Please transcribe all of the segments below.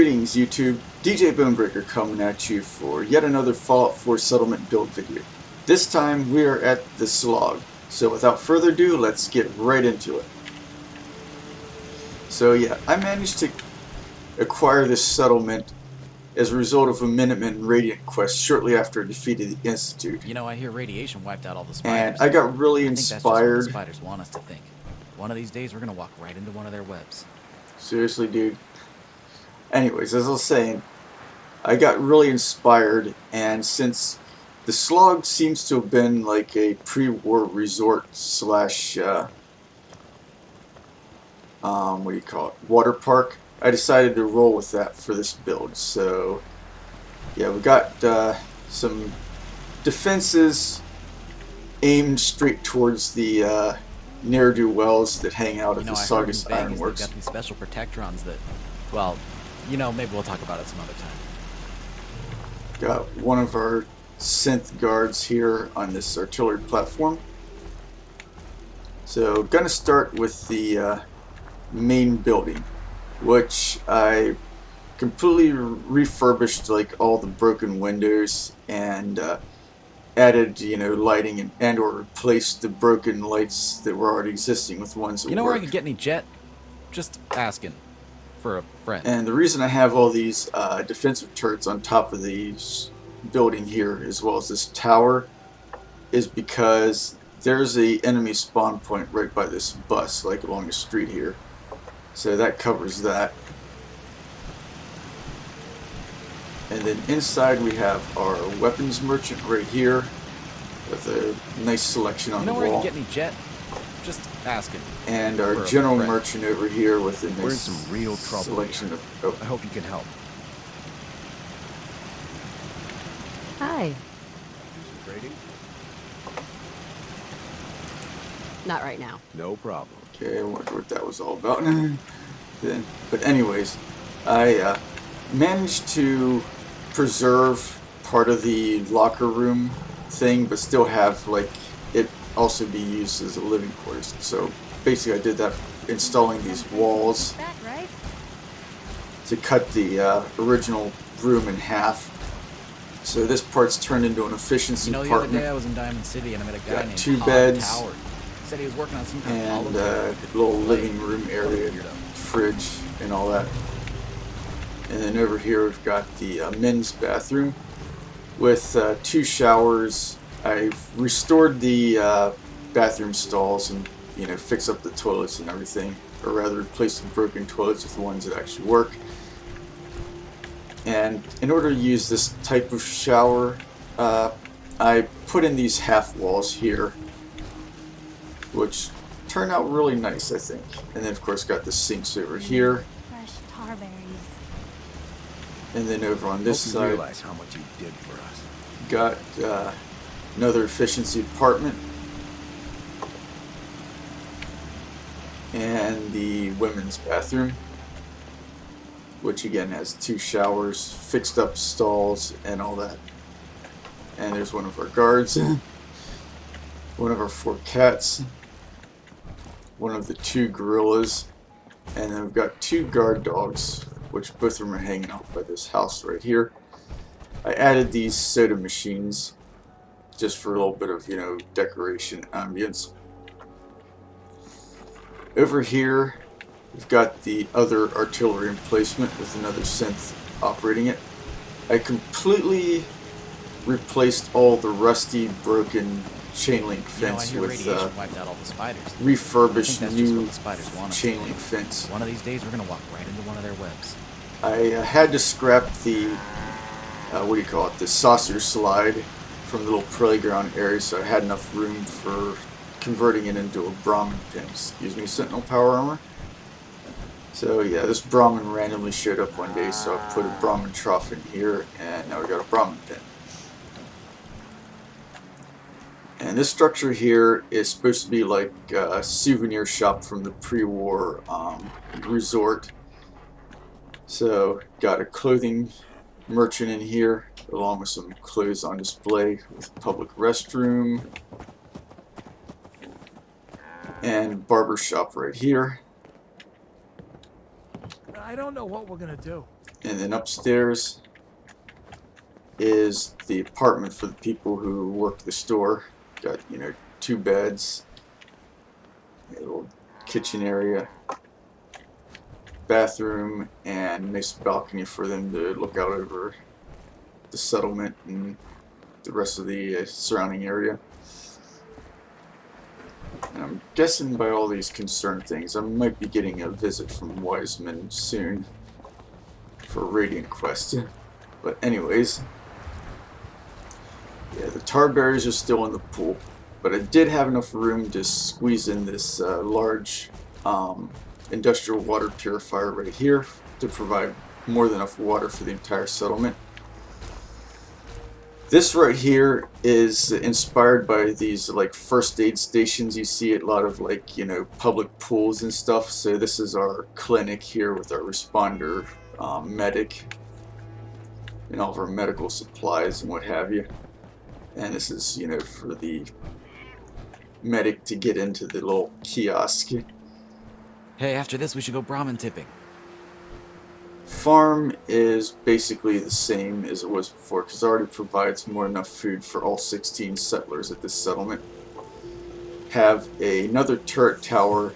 Greetings YouTube, DJ Bonebreaker coming at you for yet another Fallout 4 settlement build video. This time we are at the Slog, so without further ado, let's get right into it. So yeah, I managed to acquire this settlement as a result of a Minuteman Radiant quest shortly after I defeated the Institute. You know, I hear radiation wiped out all the spiders. And I got really I think that's just what inspired. the spiders want us to think. One of these days we're gonna walk right into one of their webs. Seriously, dude. Anyways, as I was saying, I got really inspired, and since the Slog seems to have been like a pre-war resort slash what do you call it, water park, I decided to roll with that for this build. So yeah, we got some defenses aimed straight towards the ne'er-do-wells that hang out at the Saugus Ironworks. They've got these special protectrons that, well, you know, maybe we'll talk about it some other time. Got one of our synth guards here on this artillery platform. So gonna start with the main building, which I completely refurbished, like all the broken windows, and added, you know, lighting and or replaced the broken lights that were already existing with ones that You know work. where I could get any jet? Just asking for a friend. And the reason I have all these defensive turrets on top of these building here, as well as this tower, is because there's a enemy spawn point right by this bus, like along the street here. So that covers that. And then inside we have our weapons merchant right here, with a nice selection on the wall. You know where I could get any jet? Just asking. And our general merchant over here with a nice some real trouble selection here. of... I hope you can help. Hi. Do some trading? Not right now. No problem. Okay, I wonder what that was all about. Then, but anyways, I managed to preserve part of the locker room thing, but still have like it also be used as a living quarters. So basically, I did that installing these walls Back, right? to cut the original room in half. So this part's turned into an efficiency You know, the other apartment. day I was in Diamond City and I met a guy Got named 2 Todd beds. Howard. He said he was working on some kind And of a little living room area, fridge, and all that. And then over here we've got the men's bathroom with 2 showers. I've restored the bathroom stalls and, you know, fix up the toilets and everything, or rather replace the broken toilets with the ones that actually work. And in order to use this type of shower, I put in these half walls here, which turned out really nice, I think. And then of course got the sinks over here, Fresh tarberries. and then over on this Hope you side realize how much you did for us. got another efficiency apartment, and the women's bathroom, which again has 2 showers, fixed up stalls, and all that. And there's one of our guards, one of our 4 cats, one of the 2 gorillas, and then we've got 2 guard dogs, which both of them are hanging out by this house right here. I added these soda machines just for a little bit of, you know, decoration ambience. Over here we've got the other artillery emplacement with another synth operating it. I completely replaced all the rusty, broken chain link fence you know, I with hear radiation wiped out all the spiders. refurbished I think that's just new what the spiders want us to chain link think. fence. One of these days we're gonna walk right into one of their webs. I had to scrap the what do you call it, the saucer slide from the little playground area, so I had enough room for converting it into a Brahmin pin. Excuse me, Sentinel power armor. So yeah, this Brahmin randomly showed up one day, so I put a Brahmin trough in here, and now we got a Brahmin pin. And this structure here is supposed to be like a souvenir shop from the pre-war resort. So got a clothing merchant in here, along with some clothes on display, with a public restroom, and barber shop right here. I don't know what we're gonna do. And then upstairs is the apartment for the people who work the store. Got, you know, 2 beds, a little kitchen area, bathroom, and nice balcony for them to look out over the settlement and the rest of the surrounding area. And I'm guessing by all these concerned things, I might be getting a visit from Wiseman soon for Radiant Quest. But anyways, yeah, the tar barriers are still in the pool, but I did have enough room to squeeze in this large industrial water purifier right here to provide more than enough water for the entire settlement. This right here is inspired by these like first aid stations you see at a lot of, like, you know, public pools and stuff. So this is our clinic here with our responder medic and all of our medical supplies and what have you. And this is, you know, for the medic to get into the little kiosk. Hey, after this, we should go Brahmin tipping. Farm is basically the same as it was before because it already provides more than enough food for all 16 settlers at this settlement. Have another turret tower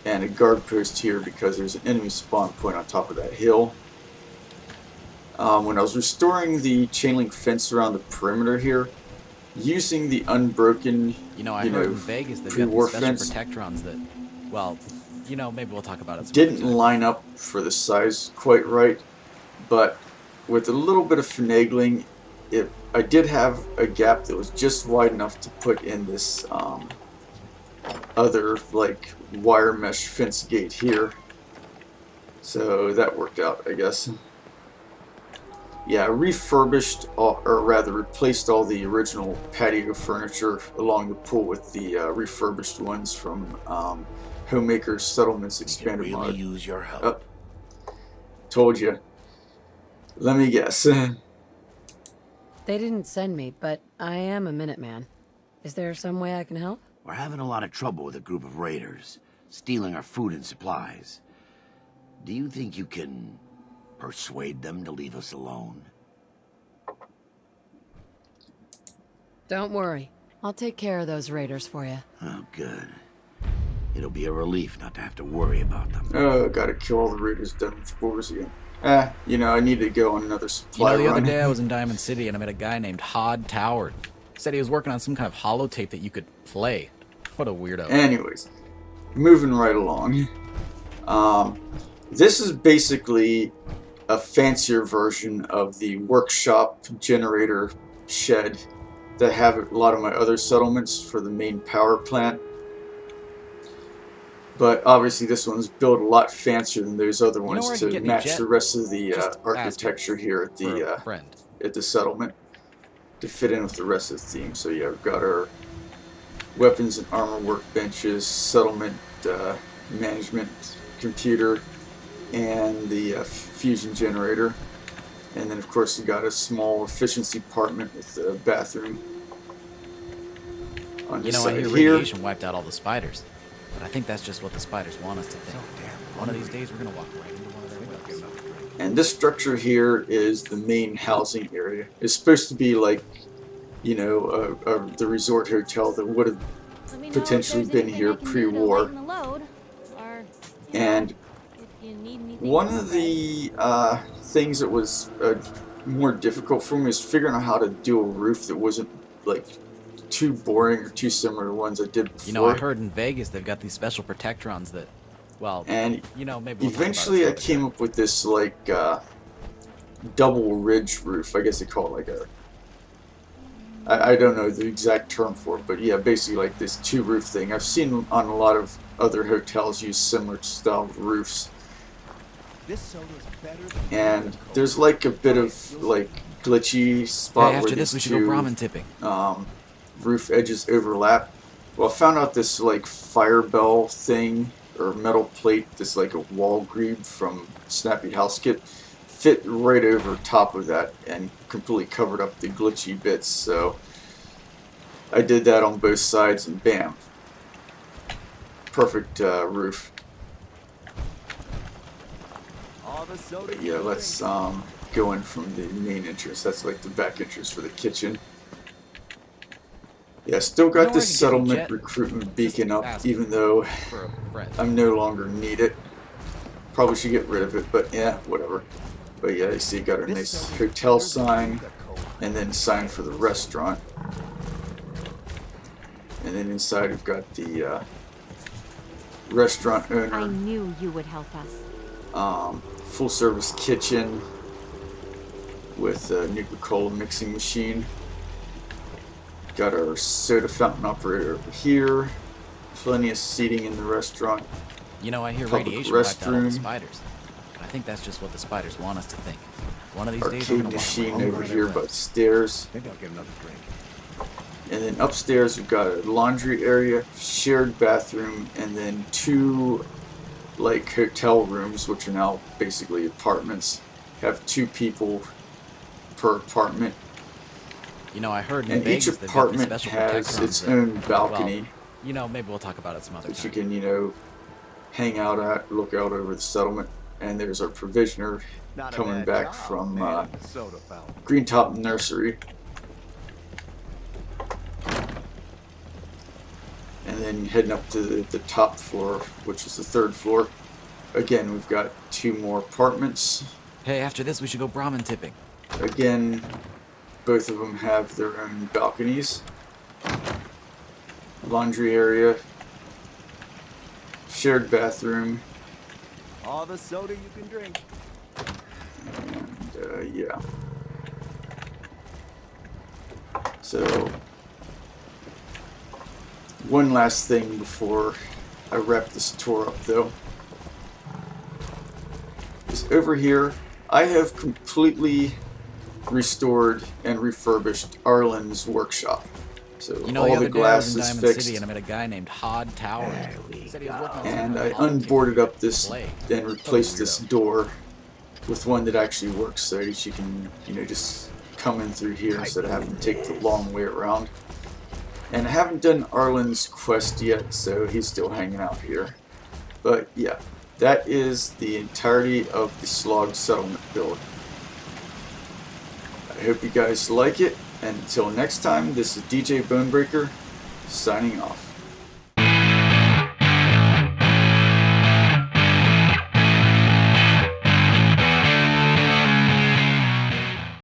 and a guard post here because there's an enemy spawn point on top of that hill. When I was restoring the chain link fence around the perimeter here, using the unbroken, You know, I heard in Vegas they've got pre-war these special fence protectrons that, well, you know, maybe we'll talk about it some didn't other time. line up for the size quite right, but with a little bit of finagling, I did have a gap that was just wide enough to put in this other, like, wire mesh fence gate here. So that worked out, I guess. Yeah, I refurbished, or rather replaced all the original patio furniture along the pool with the refurbished ones from Homemaker Settlements We can Expanded really mod. use your help. Oh, told you. Let me guess. They didn't send me, but I am a Minuteman. Is there some way I can help? We're having a lot of trouble with a group of raiders, stealing our food and supplies. Do you think you can persuade them to leave us alone? Don't worry. I'll take care of those raiders for you. Oh, good. It'll be a relief not to have to worry about them. Oh, gotta kill all the raiders done with spores again. You know, I need to go on another You supply know, the other run. day I was in Diamond City and I met a guy named Hod Toward. Said he was working on some kind of holotape that you could play. What a weirdo. Anyways, moving right along. This is basically a fancier version of the workshop generator shed that have a lot of my other settlements for the main power plant. But obviously this one's built a lot fancier than those other where I ones could to get me match jet? the rest of the Just architecture here at For a the friend. settlement to fit in with the rest of the theme. So yeah, we've got our weapons and armor workbenches, settlement management computer, and the fusion generator. And then of course we've got a small efficiency apartment with a bathroom on You this know, I side hear here. radiation wiped out all the spiders. But I think that's just what the spiders want us to think. One of these days we're gonna walk right into one of their webs. And this structure here is the main housing area. It's supposed to be like, you know, the resort hotel that would have Let me know if potentially there's been anything here I can do to pre-war. lighten the load, or, you know, And if you need anything one else, of the things that was more difficult for me is figuring out how to do a roof that wasn't like too boring or too similar to ones I did before. You know, I heard in Vegas they've got these special protectrons that, well, And you know, maybe we'll eventually I talk about it some came up with this like double ridge roof. I guess they call it like a, I don't know the exact term for it, but yeah, basically like this two roof thing. I've seen on a lot of other hotels use similar style roofs. This soda's better than And there's like a bit of like glitchy Hey, spot after where this we these should go two Brahmin tipping. roof edges overlap. Well, I found out this like fire bell thing or metal plate, this like a wall grebe from Snappy House Kit, fit right over top of that and completely covered up the glitchy bits. So I did that on both sides and bam, perfect roof. All All the soda But you yeah, can let's drink. go in from the main entrance. That's like the back entrance for the kitchen. Yeah, still You know got where I this could get you, settlement Jet? recruitment Just beacon up, ask even though for a friend. I no longer need it. Probably should get rid of it, but yeah, whatever. But yeah, you see, got a This nice soda's hotel better than sign, Coca-Cola. and then sign for the restaurant. And then inside we've got the restaurant I owner, knew you would help us. full service kitchen with a Nuka-Cola mixing machine. Got our soda fountain operator over here. Plenty of seating in the restaurant. You know, I hear Public radiation wiped out all the restroom. spiders. But I think that's just what the spiders want us to think. One of these days Arcade we're gonna walk machine right into over one of their here by the webs. stairs. Maybe I'll get another drink. And then upstairs we've got a laundry area, shared bathroom, and then two like hotel rooms, which are now basically apartments. Have 2 people per apartment. You know, I heard in And each Vegas they've got these apartment special has protectrons its that, own balcony well, you know, maybe we'll talk about it some other that you time. can, you know, hang out at, look out over the settlement. And there's our provisioner Not a coming bad back job, from man. Soda fountain. Green Top Nursery. And then heading up to the top floor, which is the 3rd floor. Again, we've got 2 more apartments. Hey, after this we should go Brahmin tipping. Again, both of them have their own balconies. Laundry area. Shared bathroom. All the soda you can drink. And, yeah. So, one last thing before I wrap this tour up though. Is over here, I have completely restored and refurbished Arlen's workshop. So You know, all the the other day I glass was in is Diamond fixed, City and I met a guy named Hod Tower. He said he was working on and I something called unboarded up this Slog. and replaced this door with one that actually works, so you can, you know, just come in through here instead of having to take the long way around. And I haven't done Arlen's quest yet, so he's still hanging out here. But yeah, that is the entirety of the Slog settlement build. I hope you guys like it, and until next time, this is DJ Bonebreaker, signing off.